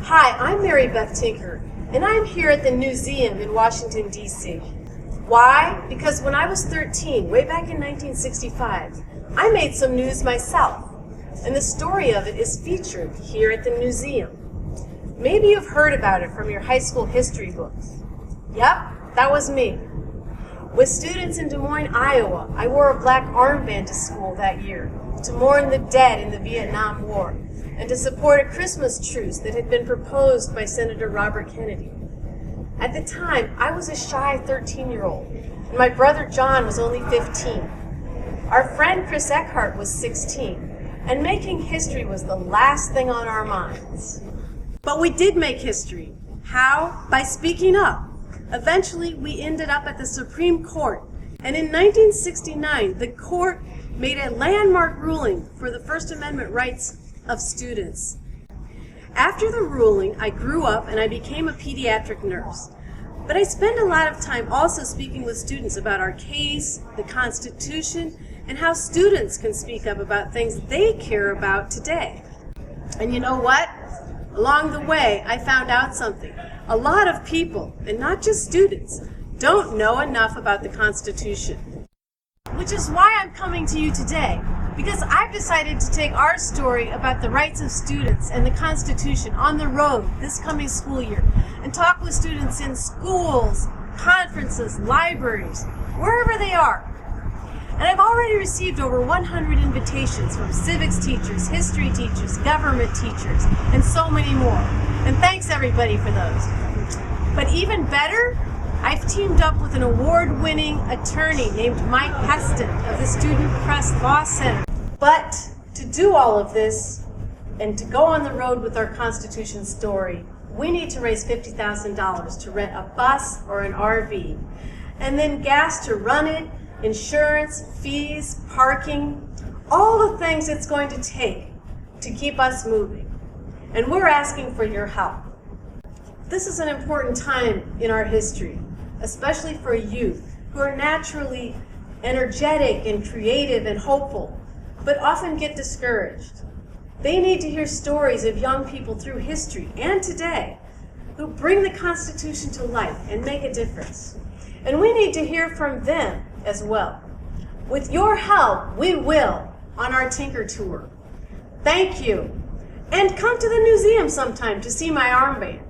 Hi, I'm Mary Beth Tinker, and I'm here at the Newseum in Washington, D.C. Why? Because when I was 13, way back in 1965, I made some news myself, and the story of it is featured here at the Newseum. Maybe you've heard about it from your high school history books. Yep, that was me. With students in Des Moines, Iowa, I wore a black armband to school that year to mourn the dead in the Vietnam War and to support a Christmas truce that had been proposed by Senator Robert Kennedy. At the time, I was a shy 13-year-old, and my brother John was only 15. Our friend Chris Eckhart was 16, and making history was the last thing on our minds. But we did make history. How? By speaking up. Eventually, we ended up at the Supreme Court, and in 1969, the court made a landmark ruling for the First Amendment rights of students. After the ruling, I grew up and I became a pediatric nurse. But I spend a lot of time also speaking with students about our case, the Constitution, and how students can speak up about things they care about today. And you know what? Along the way, I found out something. A lot of people, and not just students, don't know enough about the Constitution. Which is why I'm coming to you today, because I've decided to take our story about the rights of students and the Constitution on the road this coming school year and talk with students in schools, conferences, libraries, wherever they are. And I've already received over 100 invitations from civics teachers, history teachers, government teachers, and so many more. And thanks everybody for those. But even better, I've teamed up with an award-winning attorney named Mike Heston of the Student Press Law Center. But to do all of this and to go on the road with our Constitution story, we need to raise $50,000 to rent a bus or an RV, and then gas to run it, insurance, fees, parking, all the things it's going to take to keep us moving. And we're asking for your help. This is an important time in our history, especially for youth who are naturally energetic and creative and hopeful, but often get discouraged. They need to hear stories of young people through history and today who bring the Constitution to life and make a difference. And we need to hear from them as well. With your help, we will on our Tinker Tour. Thank you. And come to the Newseum sometime to see my armband.